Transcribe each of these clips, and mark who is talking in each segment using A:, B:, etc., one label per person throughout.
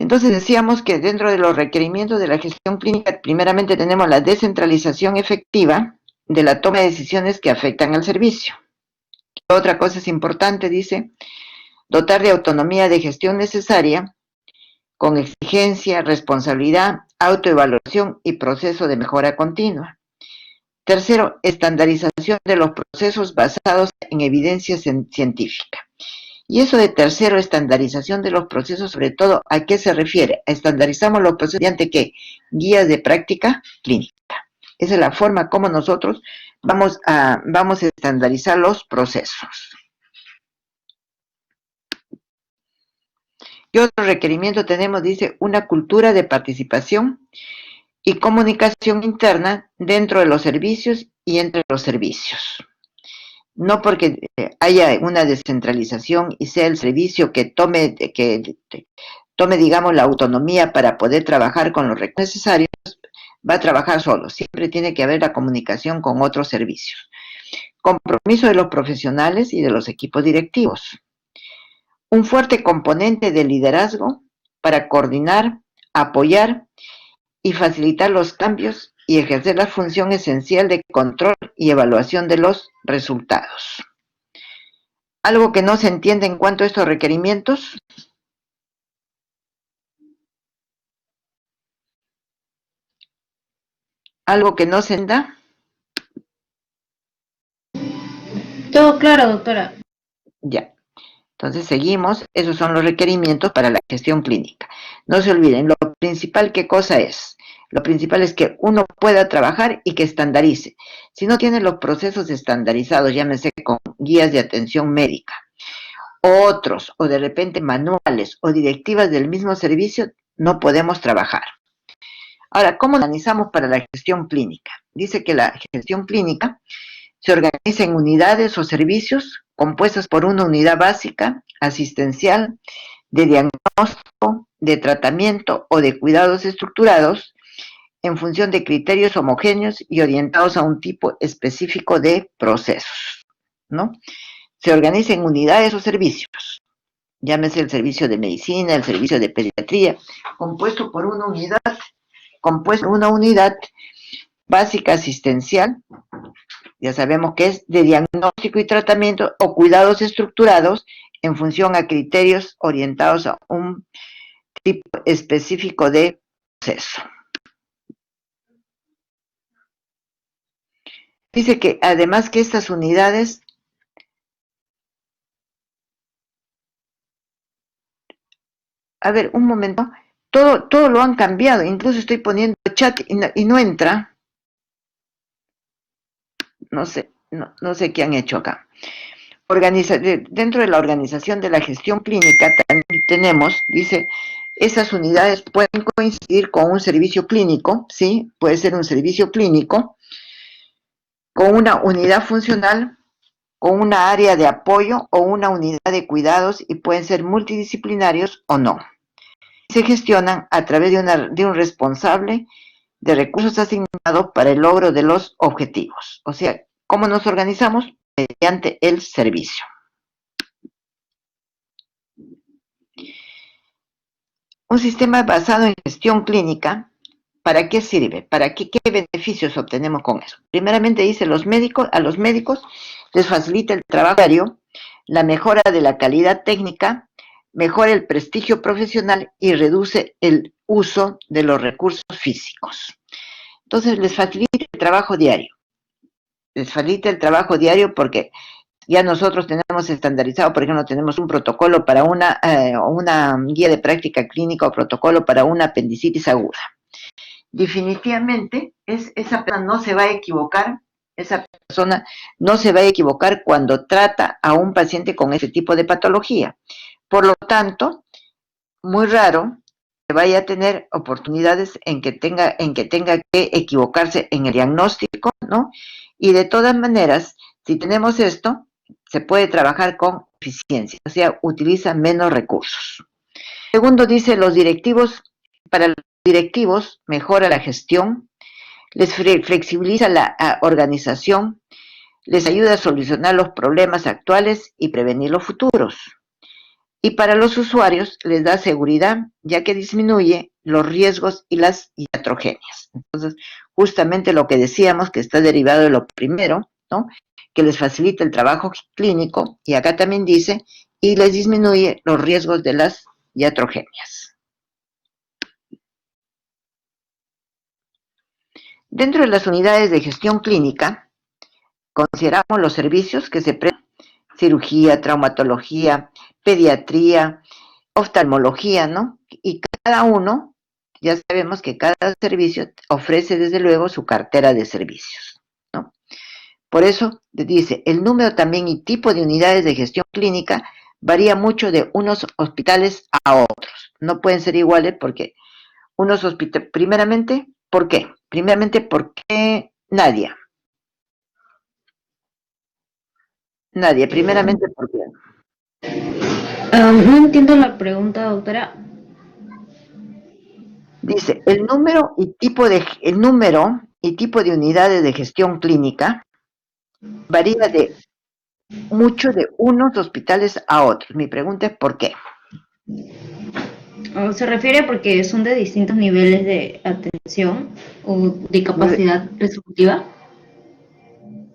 A: Entonces decíamos que dentro de los requerimientos de la gestión clínica, primeramente tenemos la descentralización efectiva de la toma de decisiones que afectan al servicio. Otra cosa es importante, dice, dotar de autonomía de gestión necesaria con exigencia, responsabilidad, autoevaluación y proceso de mejora continua. Tercero, estandarización de los procesos basados en evidencia científica. Y eso de tercero, estandarización de los procesos, sobre todo, ¿a qué se refiere? Estandarizamos los procesos mediante ¿qué? Guías de práctica clínica. Esa es la forma como nosotros vamos a estandarizar los procesos. ¿Qué otro requerimiento tenemos? Dice, una cultura de participación y comunicación interna dentro de los servicios y entre los servicios. No porque haya una descentralización y sea el servicio que tome, digamos, la autonomía para poder trabajar con los recursos necesarios, va a trabajar solo. Siempre tiene que haber la comunicación con otros servicios. Compromiso de los profesionales y de los equipos directivos. Un fuerte componente de liderazgo para coordinar, apoyar y facilitar los cambios y ejercer la función esencial de control y evaluación de los resultados. ¿Algo que no se entiende en cuanto a estos requerimientos? ¿Algo que no se entienda?
B: Todo claro, doctora.
A: Ya. Entonces seguimos, esos son los requerimientos para la gestión clínica. No se olviden, lo principal, ¿qué cosa es? Lo principal es que uno pueda trabajar y que estandarice. Si no tiene los procesos estandarizados, llámese con guías de atención médica, o otros, o de repente manuales o directivas del mismo servicio, no podemos trabajar. Ahora, ¿cómo organizamos para la gestión clínica? Dice que la gestión clínica se organiza en unidades o servicios compuestas por una unidad básica, asistencial, de diagnóstico, de tratamiento o de cuidados estructurados en función de criterios homogéneos y orientados a un tipo específico de procesos, ¿no? Se organiza en unidades o servicios, llámese el servicio de medicina, el servicio de pediatría, compuesto por una unidad básica asistencial, ya sabemos que es de diagnóstico y tratamiento o cuidados estructurados en función a criterios orientados a un tipo específico de proceso. Dice que además que estas unidades a ver, un momento, todo lo han cambiado, incluso estoy poniendo chat y no entra. No sé qué han hecho acá. Dentro de la organización de la gestión clínica también tenemos, dice, esas unidades pueden coincidir con un servicio clínico, ¿sí? Puede ser un servicio clínico, con una unidad funcional, con una área de apoyo o una unidad de cuidados y pueden ser multidisciplinarios o no. Se gestionan a través de un responsable de recursos asignados para el logro de los objetivos. O sea, ¿cómo nos organizamos? Mediante el servicio. Un sistema basado en gestión clínica, ¿para qué sirve? ¿Qué beneficios obtenemos con eso? Primeramente dice, a los médicos les facilita el trabajo diario, la mejora de la calidad técnica, mejora el prestigio profesional y reduce el uso de los recursos físicos. Entonces les facilita el trabajo diario. Les facilita el trabajo diario porque ya nosotros tenemos estandarizado, por ejemplo, tenemos un protocolo para una guía de práctica clínica o protocolo para una apendicitis aguda. Definitivamente, esa persona no se va a equivocar, cuando trata a un paciente con ese tipo de patología. Por lo tanto, muy raro que vaya a tener oportunidades en que tenga que equivocarse en el diagnóstico, ¿no? Y de todas maneras, si tenemos esto, se puede trabajar con eficiencia, o sea, utiliza menos recursos. Segundo, dice, para los directivos mejora la gestión, les flexibiliza la organización, les ayuda a solucionar los problemas actuales y prevenir los futuros. Y para los usuarios les da seguridad, ya que disminuye los riesgos y las iatrogenias. Entonces, justamente lo que decíamos, que está derivado de lo primero, ¿no? Que les facilita el trabajo clínico, y acá también dice, y les disminuye los riesgos de las iatrogenias. Dentro de las unidades de gestión clínica, consideramos los servicios que se prestan: cirugía, traumatología, pediatría, oftalmología, ¿no? Y cada uno, ya sabemos que cada servicio ofrece desde luego su cartera de servicios, ¿no? Por eso dice, el número también y tipo de unidades de gestión clínica varía mucho de unos hospitales a otros. No pueden ser iguales porque unos hospitales, primeramente, ¿por qué? Primeramente, ¿por qué Nadia? Nadia, primeramente, ¿por qué?
B: No entiendo la pregunta, doctora.
A: Dice, el número y tipo de unidades de gestión clínica varía de mucho de unos hospitales a otros. Mi pregunta es ¿por qué?
B: Se refiere porque son de distintos niveles de atención o de capacidad resolutiva.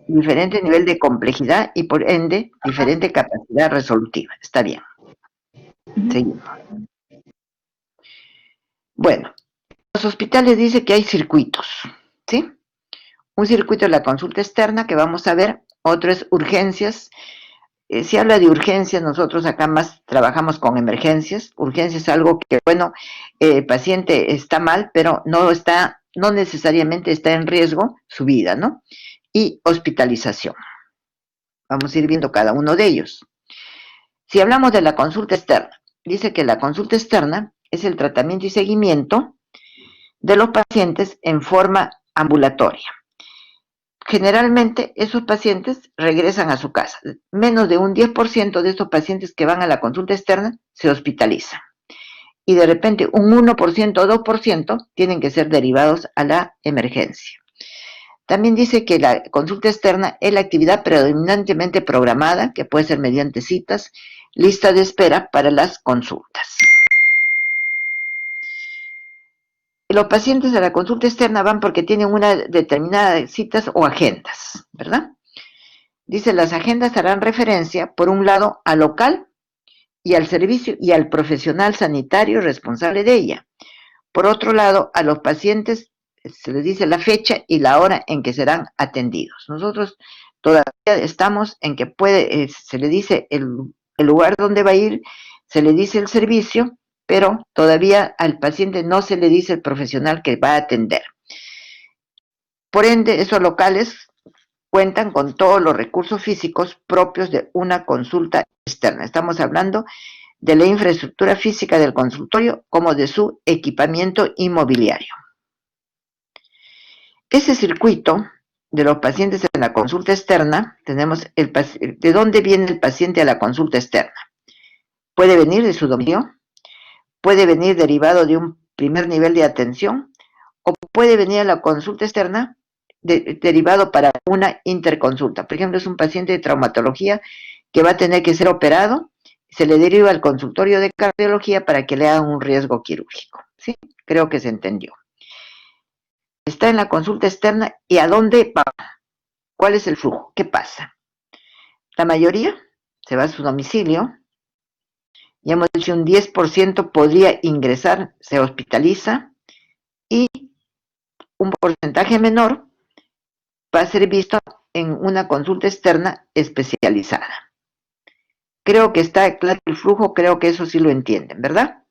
A: Diferente nivel de complejidad y por ende diferente capacidad resolutiva. Está bien. Seguimos. Bueno, los hospitales dice que hay circuitos, ¿sí? Un circuito es la consulta externa que vamos a ver, otro es urgencias. Si habla de urgencias, nosotros acá más trabajamos con emergencias. Urgencias es algo que, bueno, el paciente está mal, pero no necesariamente está en riesgo su vida, ¿no? Y hospitalización. Vamos a ir viendo cada uno de ellos. Si hablamos de la consulta externa, dice que la consulta externa es el tratamiento y seguimiento de los pacientes en forma ambulatoria. Generalmente esos pacientes regresan a su casa. Menos de un 10% de estos pacientes que van a la consulta externa se hospitalizan. Y de repente un 1% o 2% tienen que ser derivados a la emergencia. También dice que la consulta externa es la actividad predominantemente programada, que puede ser mediante citas, lista de espera para las consultas. Los pacientes de la consulta externa van porque tienen una determinada citas o agendas, ¿verdad? Dice, las agendas harán referencia, por un lado, al local y al servicio y al profesional sanitario responsable de ella. Por otro lado, a los pacientes se les dice la fecha y la hora en que serán atendidos. Nosotros todavía estamos en que se le dice el lugar donde va a ir, se le dice el servicio, pero todavía al paciente no se le dice el profesional que va a atender. Por ende, esos locales cuentan con todos los recursos físicos propios de una consulta externa. Estamos hablando de la infraestructura física del consultorio como de su equipamiento inmobiliario. Ese circuito de los pacientes en la consulta externa, tenemos de dónde viene el paciente a la consulta externa. Puede venir de su domicilio, puede venir derivado de un primer nivel de atención, o puede venir a la consulta externa derivado para una interconsulta. Por ejemplo, es un paciente de traumatología que va a tener que ser operado, se le deriva al consultorio de cardiología para que le hagan un riesgo quirúrgico. ¿Sí? Creo que se entendió. Está en la consulta externa y ¿a dónde va? ¿Cuál es el flujo? ¿Qué pasa? La mayoría se va a su domicilio. Ya hemos dicho un 10% podría ingresar, se hospitaliza, y un porcentaje menor va a ser visto en una consulta externa especializada. Creo que está claro el flujo, creo que eso sí lo entienden, ¿verdad?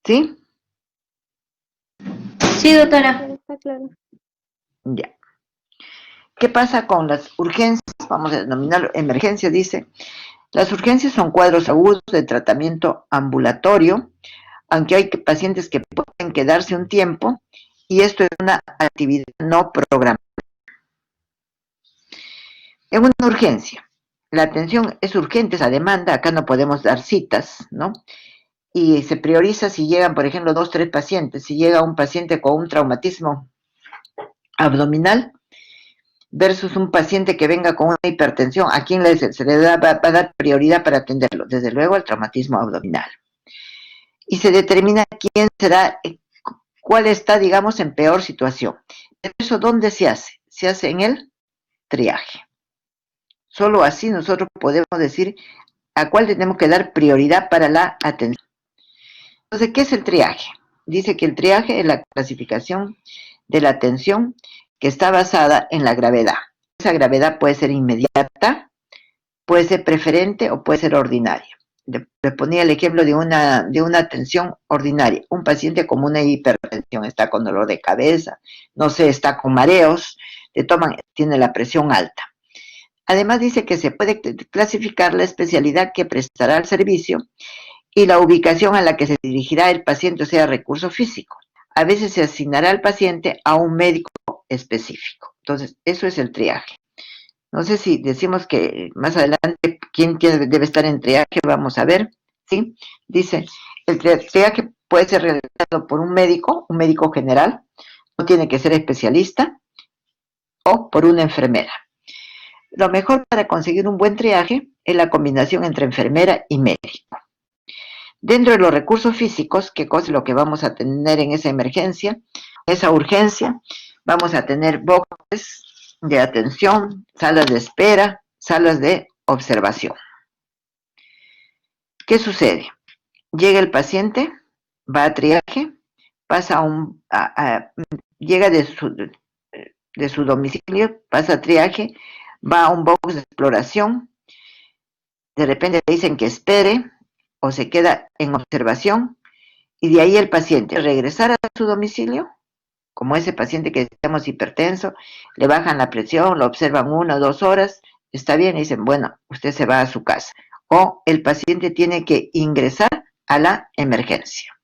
A: ¿Sí?
B: Sí, doctora.
C: Está claro.
A: Ya. ¿Qué pasa con las urgencias? Vamos a denominar emergencias, dice. Las urgencias son cuadros agudos de tratamiento ambulatorio, aunque hay pacientes que pueden quedarse un tiempo, y esto es una actividad no programada. En una urgencia, la atención es urgente, es a demanda, acá no podemos dar citas, ¿no? Y se prioriza si llegan, por ejemplo, 2, 3 pacientes. Si llega un paciente con un traumatismo abdominal, versus un paciente que venga con una hipertensión, ¿a quién se le va a dar prioridad para atenderlo? Desde luego al traumatismo abdominal. Y se determina quién será, cuál está, digamos, en peor situación. ¿Eso dónde se hace? Se hace en el triaje. Solo así nosotros podemos decir a cuál tenemos que dar prioridad para la atención. Entonces, ¿qué es el triaje? Dice que el triaje es la clasificación de la atención que está basada en la gravedad. Esa gravedad puede ser inmediata, puede ser preferente o puede ser ordinaria. Le ponía el ejemplo de una atención ordinaria. Un paciente con una hipertensión está con dolor de cabeza, no sé, está con mareos, tiene la presión alta. Además dice que se puede clasificar la especialidad que prestará el servicio y la ubicación a la que se dirigirá el paciente, o sea, recurso físico. A veces se asignará al paciente a un médico específico. Entonces, eso es el triaje. No sé si decimos que más adelante quién debe estar en triaje, vamos a ver, ¿sí? Dice, el triaje puede ser realizado por un médico general, no tiene que ser especialista, o por una enfermera. Lo mejor para conseguir un buen triaje es la combinación entre enfermera y médico. Dentro de los recursos físicos, ¿qué cosa es lo que vamos a tener en esa emergencia? Esa urgencia, vamos a tener boxes de atención, salas de espera, salas de observación. ¿Qué sucede? Llega el paciente, va a triaje, llega de su domicilio, pasa a triaje, va a un box de exploración, de repente le dicen que espere o se queda en observación y de ahí el paciente regresar a su domicilio, como ese paciente que decíamos hipertenso, le bajan la presión, lo observan 1 o 2 horas, está bien, y dicen, bueno, usted se va a su casa. O el paciente tiene que ingresar a la emergencia.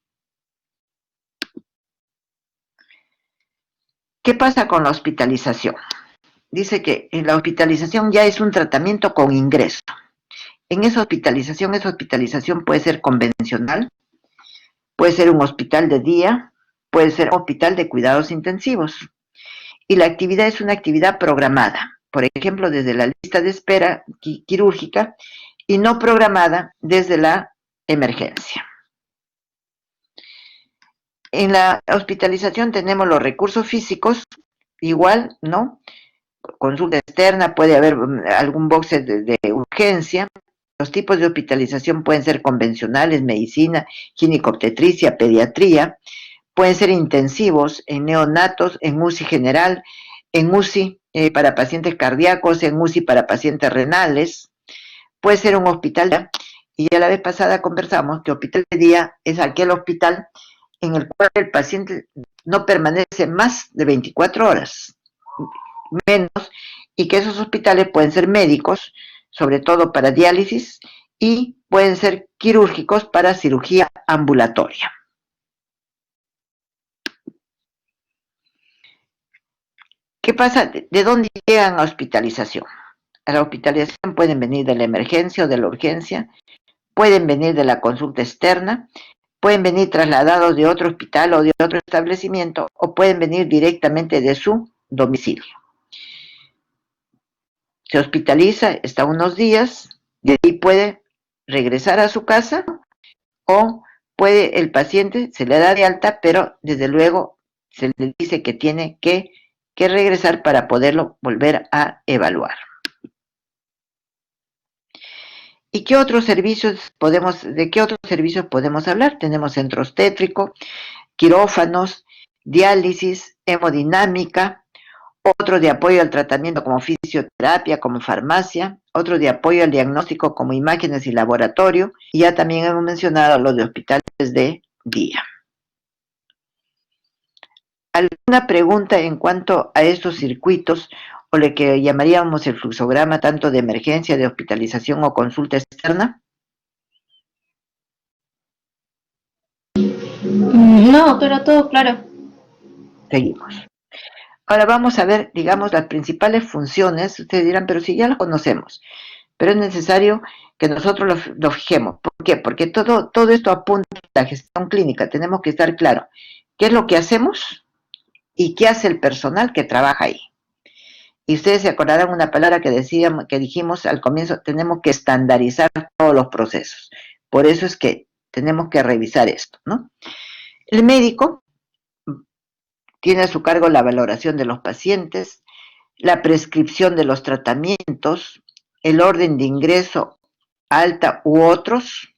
A: ¿Qué pasa con la hospitalización? Dice que la hospitalización ya es un tratamiento con ingreso. En esa hospitalización puede ser convencional, puede ser un hospital de día, puede ser un hospital de cuidados intensivos. Y la actividad es una actividad programada, por ejemplo, desde la lista de espera quirúrgica y no programada desde la emergencia. En la hospitalización tenemos los recursos físicos, igual, ¿no? Consulta externa, puede haber algún box de urgencia. Los tipos de hospitalización pueden ser convencionales, medicina, ginecobstetricia, pediatría. Pueden ser intensivos en neonatos, en UCI general, en UCI para pacientes cardíacos, en UCI para pacientes renales. Puede ser un hospital, y ya la vez pasada conversamos que hospital de día es aquel hospital en el cual el paciente no permanece más de 24 horas, menos, y que esos hospitales pueden ser médicos, sobre todo para diálisis, y pueden ser quirúrgicos para cirugía ambulatoria. ¿Qué pasa? ¿De dónde llegan a hospitalización? A la hospitalización pueden venir de la emergencia o de la urgencia, pueden venir de la consulta externa, pueden venir trasladados de otro hospital o de otro establecimiento, o pueden venir directamente de su domicilio. Se hospitaliza, está unos días, de ahí puede regresar a su casa, o puede el paciente, se le da de alta, pero desde luego se le dice que tiene que regresar para poderlo volver a evaluar. ¿Y de qué otros servicios podemos hablar? Tenemos centro obstétrico, quirófanos, diálisis, hemodinámica, otro de apoyo al tratamiento como fisioterapia, como farmacia, otro de apoyo al diagnóstico como imágenes y laboratorio, y ya también hemos mencionado los de hospitales de día. ¿Alguna pregunta en cuanto a estos circuitos o lo que llamaríamos el fluxograma tanto de emergencia, de hospitalización o consulta externa?
B: No, doctora, todo claro.
A: Seguimos. Ahora vamos a ver, digamos, las principales funciones. Ustedes dirán, pero si ya las conocemos, pero es necesario que nosotros lo fijemos. ¿Por qué? Porque todo esto apunta a la gestión clínica. Tenemos que estar claro qué es lo que hacemos y qué hace el personal que trabaja ahí. Y ustedes se acordarán una palabra que dijimos al comienzo, tenemos que estandarizar todos los procesos. Por eso es que tenemos que revisar esto, ¿no? El médico tiene a su cargo la valoración de los pacientes, la prescripción de los tratamientos, el orden de ingreso, alta u otros,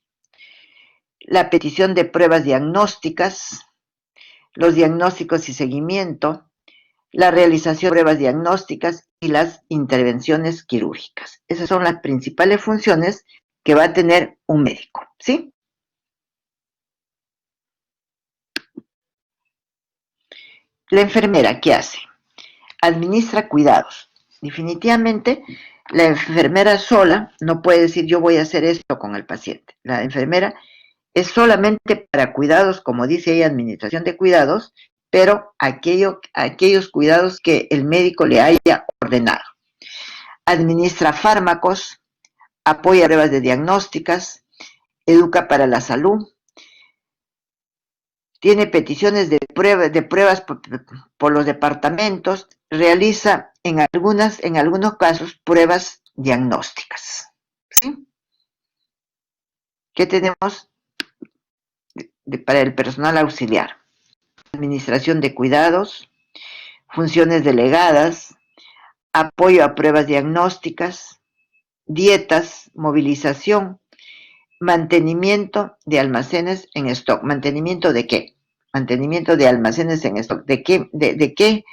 A: la petición de pruebas diagnósticas, los diagnósticos y seguimiento, la realización de pruebas diagnósticas y las intervenciones quirúrgicas. Esas son las principales funciones que va a tener un médico, ¿sí? La enfermera, ¿qué hace? Administra cuidados. Definitivamente, la enfermera sola no puede decir yo voy a hacer esto con el paciente. La enfermera es solamente para cuidados, como dice ahí, administración de cuidados, pero aquellos cuidados que el médico le haya ordenado. Administra fármacos, apoya pruebas de diagnósticas, educa para la salud, tiene peticiones de pruebas por los departamentos, realiza en algunos casos pruebas diagnósticas. ¿Sí? ¿Qué tenemos para el personal auxiliar? Administración de cuidados, funciones delegadas, apoyo a pruebas diagnósticas, dietas, movilización, mantenimiento de almacenes en stock. ¿Mantenimiento de qué? Mantenimiento de almacenes en stock. ¿De qué? ¿De qué?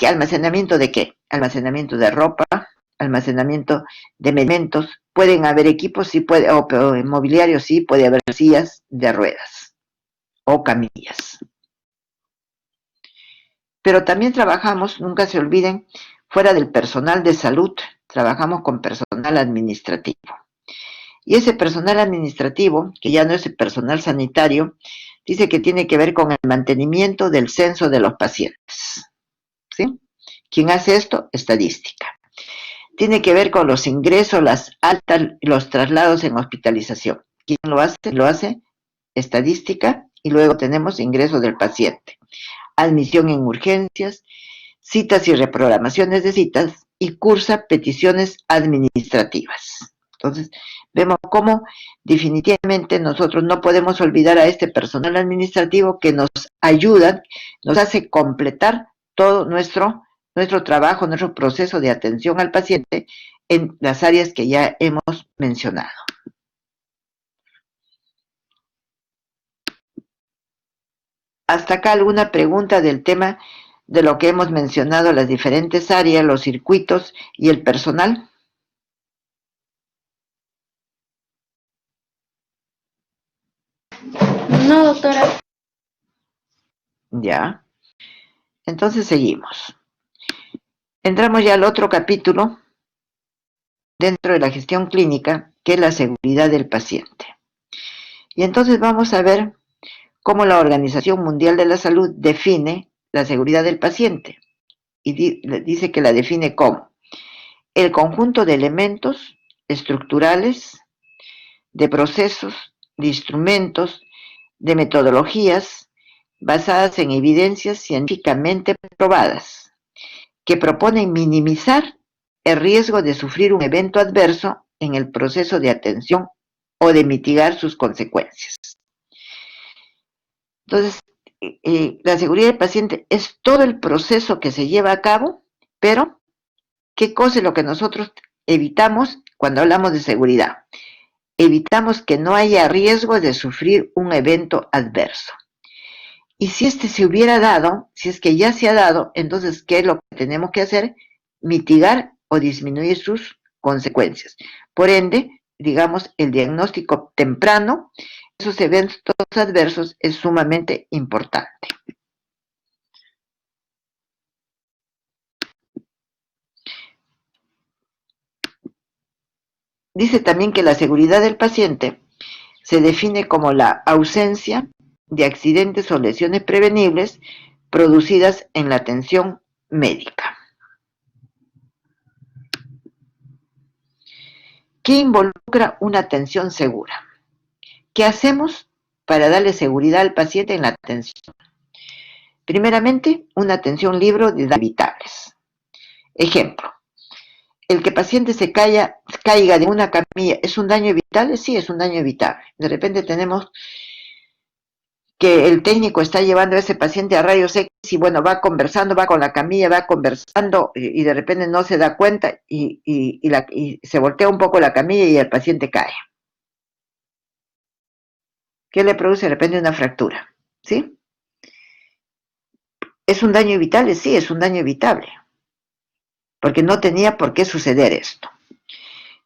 A: ¿Almacenamiento de qué? Almacenamiento de ropa, almacenamiento de medicamentos. Pueden haber equipos, sí puede, o mobiliario, sí, puede haber sillas de ruedas o camillas. Pero también trabajamos, nunca se olviden, fuera del personal de salud, trabajamos con personal administrativo. Y ese personal administrativo, que ya no es el personal sanitario, dice que tiene que ver con el mantenimiento del censo de los pacientes. ¿Sí? ¿Quién hace esto? Estadística. Tiene que ver con los ingresos, las altas, los traslados en hospitalización. ¿Quién lo hace? Lo hace estadística y luego tenemos ingresos del paciente. Admisión en urgencias, citas y reprogramaciones de citas y cursa peticiones administrativas. Entonces, vemos cómo definitivamente nosotros no podemos olvidar a este personal administrativo que nos ayuda, nos hace completar todo nuestro trabajo, nuestro proceso de atención al paciente en las áreas que ya hemos mencionado. Hasta acá alguna pregunta del tema de lo que hemos mencionado, las diferentes áreas, los circuitos y el personal.
B: No, doctora.
A: Ya. Entonces seguimos. Entramos ya al otro capítulo dentro de la gestión clínica, que es la seguridad del paciente. Y entonces vamos a ver cómo la Organización Mundial de la Salud define la seguridad del paciente. Y dice que la define como el conjunto de elementos estructurales, de procesos, de instrumentos, de metodologías basadas en evidencias científicamente probadas, que proponen minimizar el riesgo de sufrir un evento adverso en el proceso de atención o de mitigar sus consecuencias. Entonces, la seguridad del paciente es todo el proceso que se lleva a cabo, pero ¿qué cosa es lo que nosotros evitamos cuando hablamos de seguridad? Evitamos que no haya riesgo de sufrir un evento adverso. Y si este se hubiera dado, si es que ya se ha dado, entonces, ¿qué es lo que tenemos que hacer? Mitigar o disminuir sus consecuencias. Por ende, digamos, el diagnóstico temprano, esos eventos adversos es sumamente importante. Dice también que la seguridad del paciente se define como la ausencia de accidentes o lesiones prevenibles producidas en la atención médica. ¿Qué involucra una atención segura? ¿Qué hacemos para darle seguridad al paciente en la atención? Primeramente, una atención libre de daños evitables. Ejemplo, el que paciente caiga de una camilla, ¿es un daño evitable? Sí, es un daño evitable. De repente tenemos que el técnico está llevando a ese paciente a rayos X y bueno, va conversando, va con la camilla, va conversando y de repente no se da cuenta y se voltea un poco la camilla y el paciente cae. ¿Qué le produce? De repente una fractura, ¿sí? ¿Es un daño evitable? Sí, es un daño evitable, porque no tenía por qué suceder esto.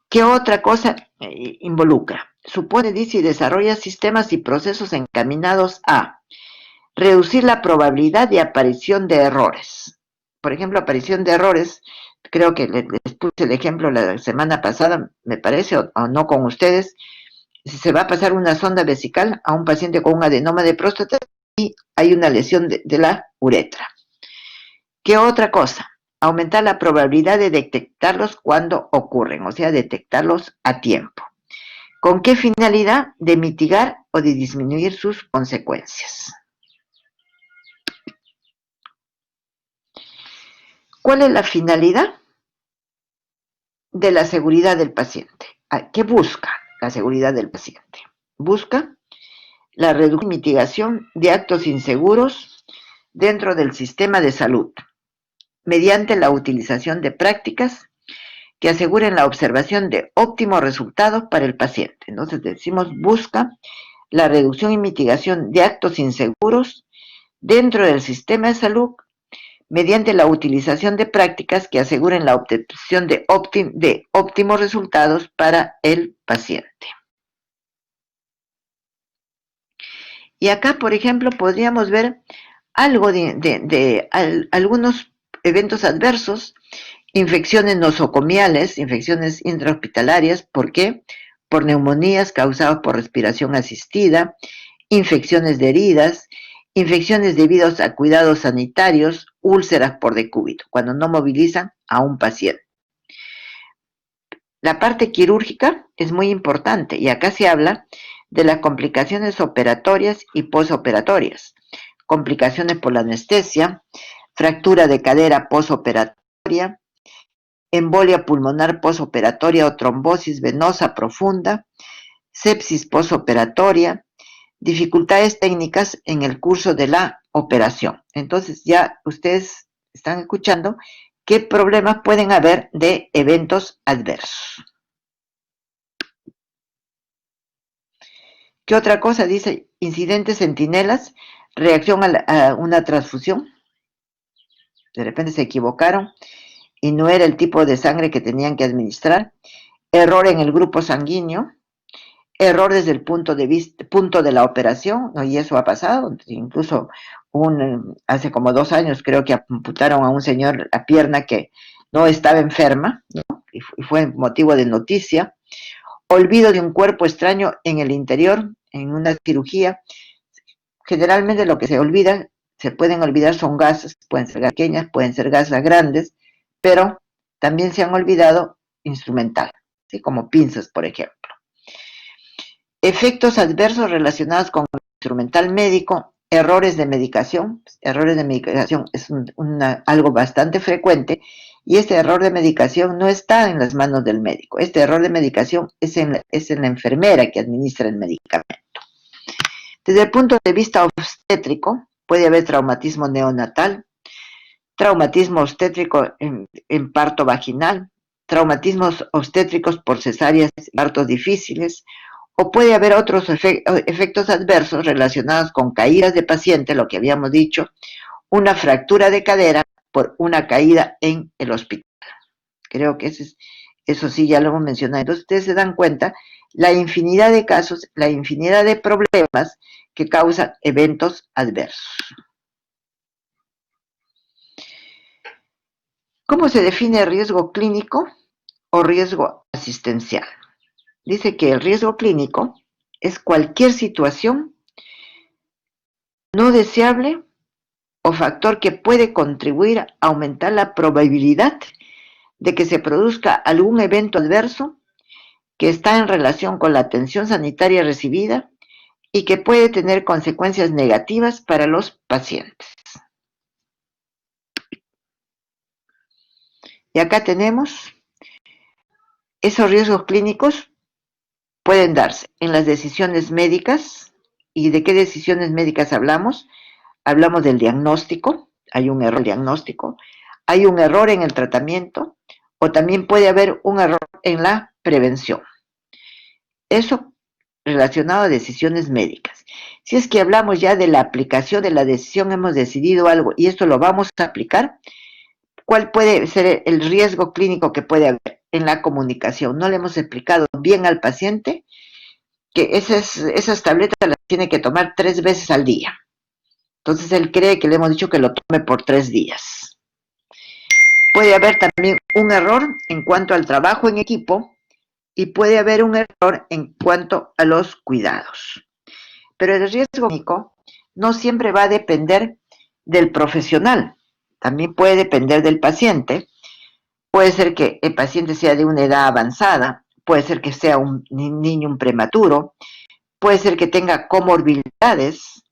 A: ¿Qué otra cosa involucra? Supone, dice, y desarrolla sistemas y procesos encaminados a reducir la probabilidad de aparición de errores. Por ejemplo, aparición de errores, creo que les puse el ejemplo la semana pasada, me parece, o no con ustedes, si se va a pasar una sonda vesical a un paciente con un adenoma de próstata y hay una lesión de la uretra. ¿Qué otra cosa? Aumentar la probabilidad de detectarlos cuando ocurren, o sea, detectarlos a tiempo. ¿Con qué finalidad? De mitigar o de disminuir sus consecuencias. ¿Cuál es la finalidad de la seguridad del paciente? ¿Qué busca la seguridad del paciente? Busca la reducción y mitigación de actos inseguros dentro del sistema de salud, mediante la utilización de prácticas que aseguren la observación de óptimos resultados para el paciente. Entonces decimos, busca la reducción y mitigación de actos inseguros dentro del sistema de salud mediante la utilización de prácticas que aseguren la obtención de óptimos resultados para el paciente. Y acá, por ejemplo, podríamos ver algo de algunos eventos adversos, infecciones nosocomiales, infecciones intrahospitalarias. ¿Por qué? Por neumonías causadas por respiración asistida, infecciones de heridas, infecciones debidas a cuidados sanitarios, úlceras por decúbito, cuando no movilizan a un paciente. La parte quirúrgica es muy importante y acá se habla de las complicaciones operatorias y posoperatorias, complicaciones por la anestesia, fractura de cadera posoperatoria, embolia pulmonar posoperatoria o trombosis venosa profunda, sepsis posoperatoria, dificultades técnicas en el curso de la operación. Entonces ya ustedes están escuchando qué problemas pueden haber de eventos adversos. ¿Qué otra cosa dice? Incidentes centinelas, reacción a una transfusión. De repente se equivocaron y no era el tipo de sangre que tenían que administrar. Error en el grupo sanguíneo. Error desde el punto de la operación, ¿no? Y eso ha pasado. Incluso hace como 2 años creo que amputaron a un señor la pierna que no estaba enferma, ¿no? Y fue motivo de noticia. Olvido de un cuerpo extraño en el interior, en una cirugía. Generalmente lo que se pueden olvidar son gasas, pueden ser pequeñas, pueden ser gasas grandes, pero también se han olvidado instrumental, ¿sí? Como pinzas, por ejemplo. Efectos adversos relacionados con el instrumental médico, errores de medicación. Errores de medicación es algo bastante frecuente y este error de medicación no está en las manos del médico. Este error de medicación es en la enfermera que administra el medicamento. Desde el punto de vista obstétrico, puede haber traumatismo neonatal, traumatismo obstétrico en parto vaginal, traumatismos obstétricos por cesáreas y partos difíciles, o puede haber otros efectos adversos relacionados con caídas de paciente, lo que habíamos dicho, una fractura de cadera por una caída en el hospital. Creo que eso sí ya lo hemos mencionado. Entonces ustedes se dan cuenta la infinidad de casos, la infinidad de problemas que causan eventos adversos. ¿Cómo se define riesgo clínico o riesgo asistencial? Dice que el riesgo clínico es cualquier situación no deseable o factor que puede contribuir a aumentar la probabilidad de que se produzca algún evento adverso que está en relación con la atención sanitaria recibida y que puede tener consecuencias negativas para los pacientes. Y acá tenemos esos riesgos clínicos pueden darse en las decisiones médicas. ¿Y de qué decisiones médicas hablamos? Hablamos del diagnóstico, hay un error diagnóstico, hay un error en el tratamiento o también puede haber un error en la prevención. Eso relacionado a decisiones médicas. Si es que hablamos ya de la aplicación de la decisión, hemos decidido algo y esto lo vamos a aplicar, ¿cuál puede ser el riesgo clínico que puede haber en la comunicación? No le hemos explicado bien al paciente que esas tabletas las tiene que tomar 3 veces al día. Entonces él cree que le hemos dicho que lo tome por 3 días. Puede haber también un error en cuanto al trabajo en equipo y puede haber un error en cuanto a los cuidados. Pero el riesgo clínico no siempre va a depender del profesional, también puede depender del paciente. Puede ser que el paciente sea de una edad avanzada, puede ser que sea un niño un prematuro, puede ser que tenga comorbilidades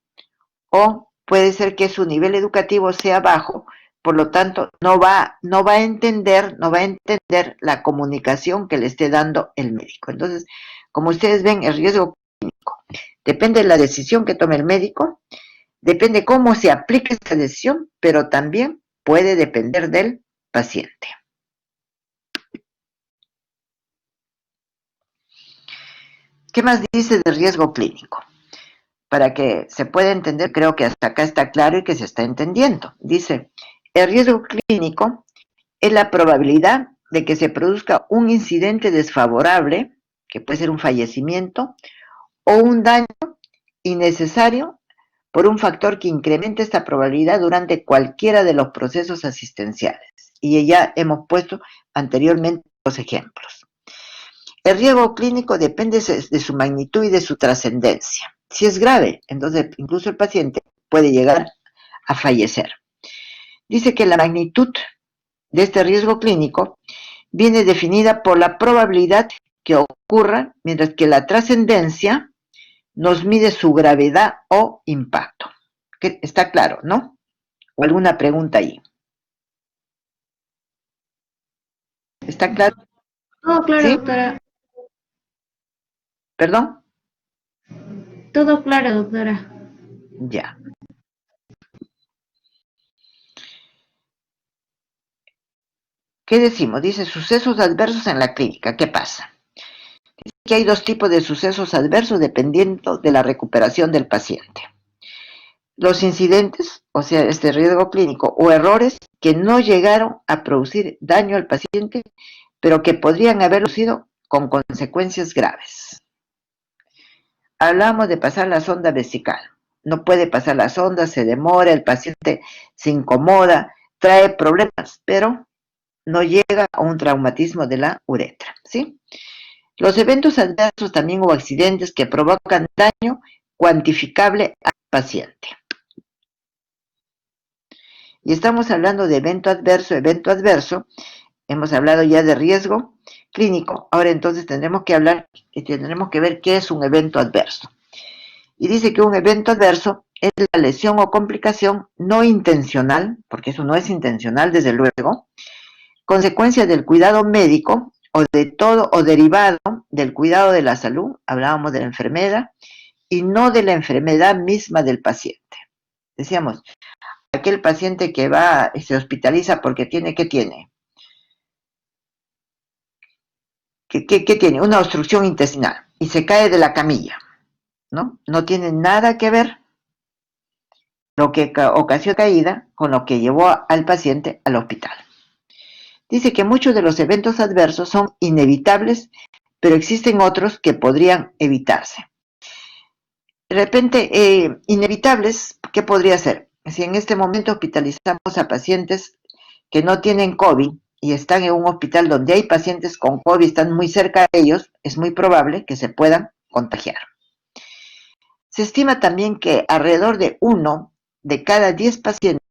A: o puede ser que su nivel educativo sea bajo, por lo tanto no va a entender la comunicación que le esté dando el médico. Entonces, como ustedes ven, el riesgo clínico depende de la decisión que tome el médico, depende cómo se aplique esa decisión, pero también puede depender del paciente. ¿Qué más dice del riesgo clínico? Para que se pueda entender, creo que hasta acá está claro y que se está entendiendo. Dice, el riesgo clínico es la probabilidad de que se produzca un incidente desfavorable, que puede ser un fallecimiento, o un daño innecesario por un factor que incremente esta probabilidad durante cualquiera de los procesos asistenciales. Y ya hemos puesto anteriormente los ejemplos. El riesgo clínico depende de su magnitud y de su trascendencia. Si es grave, entonces incluso el paciente puede llegar a fallecer. Dice que la magnitud de este riesgo clínico viene definida por la probabilidad que ocurra, mientras que la trascendencia nos mide su gravedad o impacto. Está claro, ¿no? ¿O alguna pregunta ahí? ¿Está claro?
B: Todo claro,
A: ¿Sí?
B: doctora.
A: ¿Perdón?
B: Todo claro, doctora.
A: Ya. ¿Qué decimos? Dice sucesos adversos en la clínica. ¿Qué pasa? Dice que hay 2 tipos de sucesos adversos dependiendo de la recuperación del paciente. Los incidentes, o sea, este riesgo clínico, o errores que no llegaron a producir daño al paciente, pero que podrían haberlo sido con consecuencias graves. Hablamos de pasar la sonda vesical. No puede pasar la sonda, se demora, el paciente se incomoda, trae problemas, pero no llega a un traumatismo de la uretra, ¿sí? Los eventos adversos también o accidentes que provocan daño cuantificable al paciente. Y estamos hablando de evento adverso, hemos hablado ya de riesgo clínico, ahora entonces tendremos que hablar y tendremos que ver qué es un evento adverso. Y dice que un evento adverso es la lesión o complicación no intencional, porque eso no es intencional desde luego, consecuencia del cuidado médico o de todo o derivado del cuidado de la salud, hablábamos de la enfermedad, y no de la enfermedad misma del paciente. Decíamos, aquel paciente que va y se hospitaliza porque tiene, ¿qué tiene? ¿Qué tiene? Una obstrucción intestinal y se cae de la camilla, ¿no? No tiene nada que ver lo que ocasionó caída con lo que llevó al paciente al hospital. Dice que muchos de los eventos adversos son inevitables, pero existen otros que podrían evitarse. De repente, inevitables, ¿qué podría ser? Si en este momento hospitalizamos a pacientes que no tienen COVID y están en un hospital donde hay pacientes con COVID, están muy cerca de ellos, es muy probable que se puedan contagiar. Se estima también que alrededor de 1 de cada 10 pacientes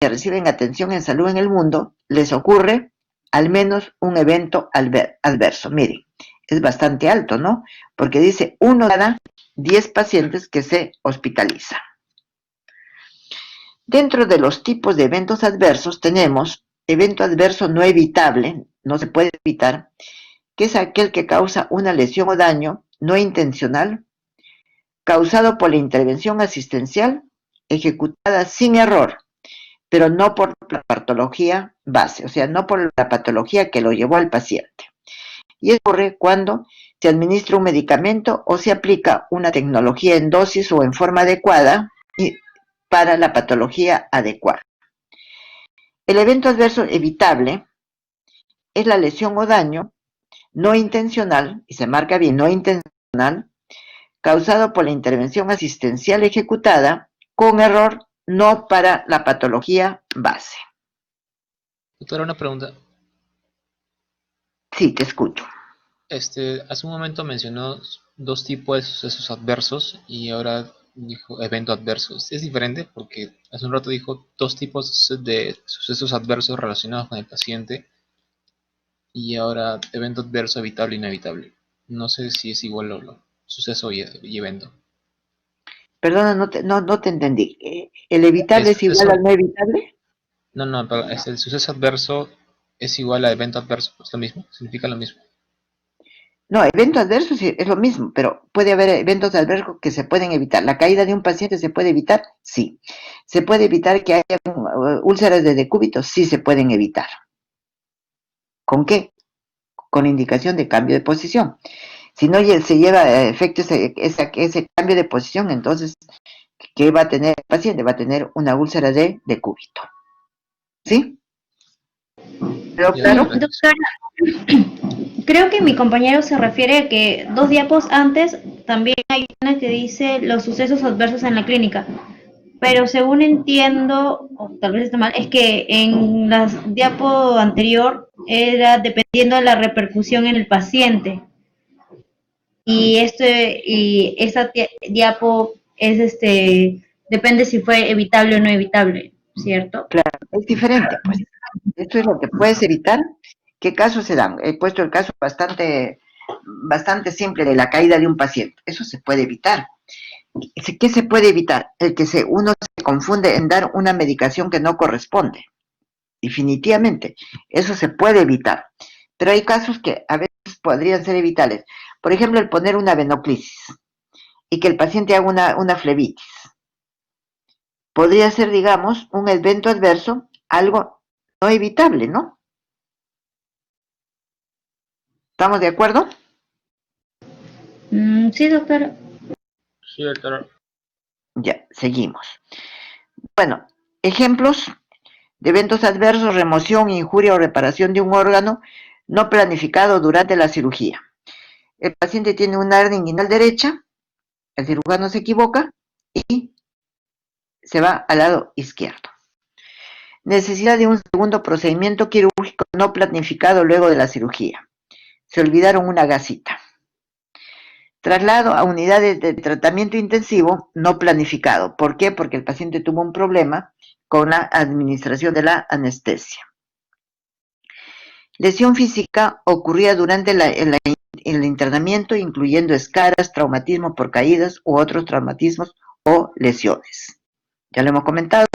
A: que reciben atención en salud en el mundo les ocurre al menos un evento adverso. Miren, es bastante alto, ¿no? Porque dice 1 de cada 10 pacientes que se hospitalizan. Dentro de los tipos de eventos adversos tenemos evento adverso no evitable, no se puede evitar, que es aquel que causa una lesión o daño no intencional causado por la intervención asistencial ejecutada sin error, pero no por la patología base, o sea, no por la patología que lo llevó al paciente. Y ocurre cuando se administra un medicamento o se aplica una tecnología en dosis o en forma adecuada y para la patología adecuada. El evento adverso evitable es la lesión o daño no intencional, y se marca bien, no intencional, causado por la intervención asistencial ejecutada con error, no para la patología base.
C: Doctora, una pregunta.
A: Sí, te escucho.
C: Hace un momento mencionó dos tipos de sucesos adversos y ahora dijo evento adverso. ¿Es diferente? Porque hace un rato dijo dos tipos de sucesos adversos relacionados con el paciente y ahora evento adverso evitable e inevitable. No sé si es igual o no. Suceso y evento.
A: Perdona, no te entendí. ¿El
C: El
A: evitable es igual
C: suceso,
A: al no evitable?
C: no, pero el suceso adverso es igual a evento adverso. ¿Es lo mismo? ¿Significa lo mismo?
A: No, evento adverso sí, es lo mismo, pero puede haber eventos adversos que se pueden evitar. ¿La caída de un paciente se puede evitar? Sí. ¿Se puede evitar que haya úlceras de decúbito? Sí se pueden evitar. ¿Con qué? Con indicación de cambio de posición. Si no se lleva a efecto ese cambio de posición, entonces, ¿qué va a tener el paciente? Va a tener una úlcera de decúbito. ¿Sí? ¿Pero
C: Ya,
A: claro?
C: gracias.
B: Doctora, creo que mi compañero se refiere a que dos diapos antes también hay una que dice los sucesos adversos en la clínica. Pero según entiendo, o tal vez está mal, es que en la diapo anterior era dependiendo de la repercusión en el paciente. Y esta diapo es depende si fue evitable o no evitable, ¿cierto?
A: Claro, es diferente, pues. Esto es lo que puedes evitar. ¿Qué casos se dan? He puesto el caso bastante simple de la caída de un paciente. Eso se puede evitar. ¿Qué se puede evitar? El que uno se confunde en dar una medicación que no corresponde. Definitivamente. Eso se puede evitar. Pero hay casos que a veces podrían ser evitables. Por ejemplo, el poner una venoclisis y que el paciente haga una flebitis. Podría ser, digamos, un evento adverso, algo no evitable, ¿no? ¿Estamos de acuerdo?
B: Sí, doctora.
C: Sí, doctora.
A: Ya, seguimos. Bueno, ejemplos de eventos adversos: remoción, injuria o reparación de un órgano no planificado durante la cirugía. El paciente tiene una hernia inguinal derecha, el cirujano se equivoca y se va al lado izquierdo. Necesidad de un segundo procedimiento quirúrgico no planificado luego de la cirugía. Se olvidaron una gasita. Traslado a unidades de tratamiento intensivo no planificado. ¿Por qué? Porque el paciente tuvo un problema con la administración de la anestesia. Lesión física ocurrida durante el internamiento, incluyendo escaras, traumatismo por caídas u otros traumatismos o lesiones. Ya lo hemos comentado.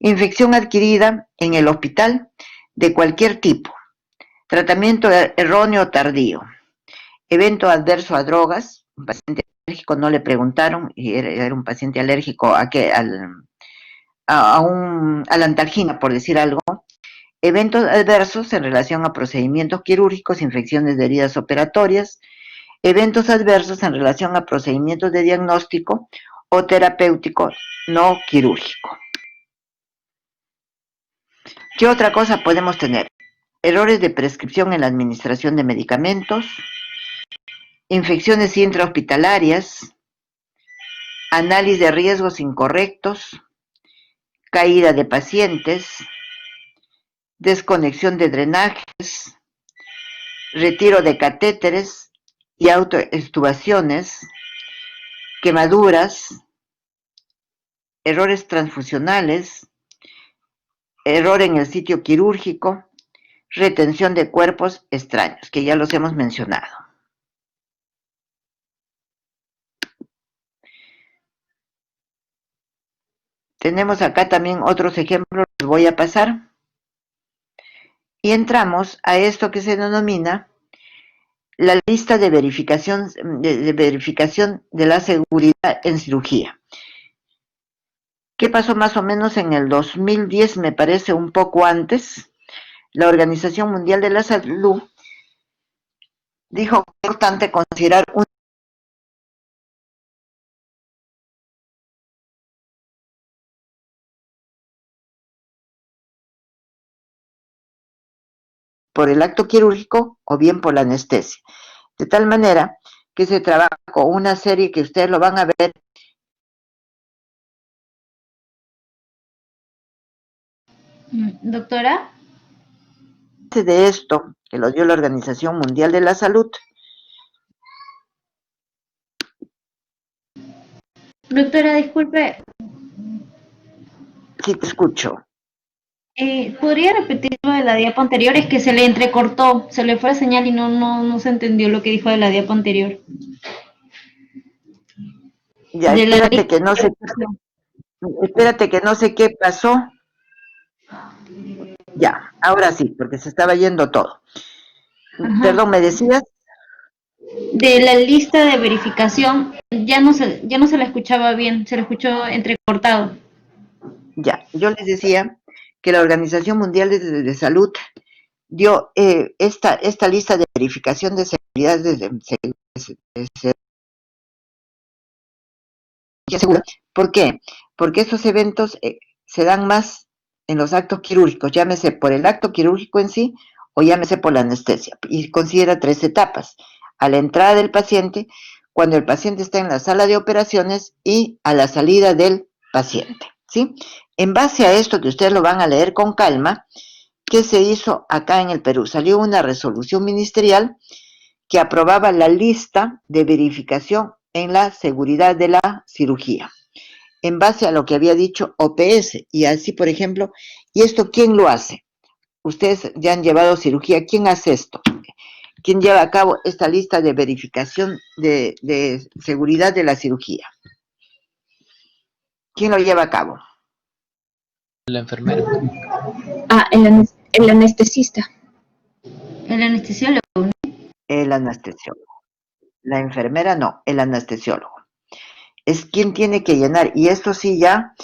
A: Infección adquirida en el hospital de cualquier tipo. Tratamiento erróneo o tardío. Evento adverso a drogas. Un paciente alérgico, no le preguntaron, y era un paciente alérgico a la antalgina, por decir algo. Eventos adversos en relación a procedimientos quirúrgicos, infecciones de heridas operatorias. Eventos adversos en relación a procedimientos de diagnóstico o terapéutico no quirúrgico. ¿Qué otra cosa podemos tener? Errores de prescripción en la administración de medicamentos, infecciones intrahospitalarias, análisis de riesgos incorrectos, caída de pacientes, desconexión de drenajes, retiro de catéteres y autoextubaciones, quemaduras, errores transfusionales, error en el sitio quirúrgico, retención de cuerpos extraños, que ya los hemos mencionado. Tenemos acá también otros ejemplos, los voy a pasar. y entramos a esto que se denomina la lista de verificación de la seguridad en cirugía. ¿Qué pasó más o menos en el 2010, me parece un poco antes? La Organización Mundial de la Salud dijo que es importante considerar por el acto quirúrgico o bien por la anestesia. De tal manera que se trabaja con una serie que ustedes lo van a ver.
B: Doctora.
A: De esto, que lo dio la Organización Mundial de la Salud.
B: Doctora, disculpe,
A: Sí, te escucho.
B: ¿podría repetir lo de la diapo anterior? Es que se le entrecortó, se le fue la señal y no se entendió lo que dijo de la diapo anterior.
A: Ya,
B: De la
A: espérate que no sé qué pasó. Ya, ahora sí, porque se estaba yendo todo.
B: Ajá.
A: Perdón, ¿me decías?
B: De la lista de verificación, ya no se la escuchaba bien, se la escuchó entrecortado.
A: Ya, yo les decía que la Organización Mundial de Salud dio esta lista de verificación de seguridad segura. ¿Por qué? Porque esos eventos se dan más en los actos quirúrgicos, llámese por el acto quirúrgico en sí o llámese por la anestesia. Y considera 3 etapas. A la entrada del paciente, cuando el paciente está en la sala de operaciones y a la salida del paciente. ¿Sí? En base a esto, que ustedes lo van a leer con calma, ¿qué se hizo acá en el Perú? Salió una resolución ministerial que aprobaba la lista de verificación en la seguridad de la cirugía, en base a lo que había dicho OPS. Y así, por ejemplo, ¿y esto quién lo hace? Ustedes ya han llevado cirugía, ¿quién hace esto? ¿Quién lleva a cabo esta lista de verificación de seguridad de la cirugía? ¿Quién lo lleva a cabo?
C: La enfermera.
D: El anestesista.
B: El anestesiólogo.
A: El anestesiólogo. La enfermera no, el anestesiólogo. Es quien tiene que llenar, y esto sí ya,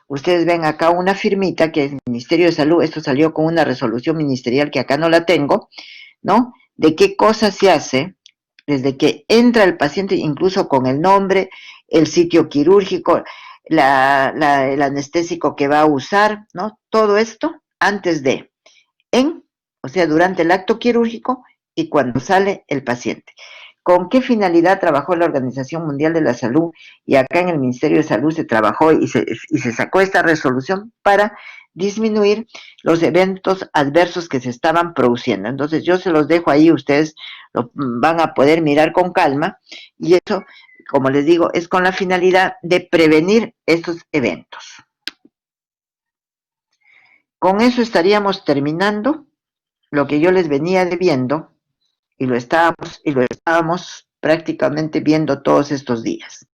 A: ustedes ven acá una firmita que es el Ministerio de Salud, esto salió con una resolución ministerial que acá no la tengo, ¿no? De qué cosa se hace desde que entra el paciente, incluso con el nombre, el sitio quirúrgico, el anestésico que va a usar, ¿no? Todo esto antes de, o sea, durante el acto quirúrgico y cuando sale el paciente. ¿Con qué finalidad trabajó la Organización Mundial de la Salud? Y acá en el Ministerio de Salud se trabajó y se sacó esta resolución para disminuir los eventos adversos que se estaban produciendo. Entonces yo se los dejo ahí, ustedes lo van a poder mirar con calma, y eso, como les digo, es con la finalidad de prevenir estos eventos. Con eso estaríamos terminando lo que yo les venía debiendo, y lo estábamos prácticamente viendo todos estos días.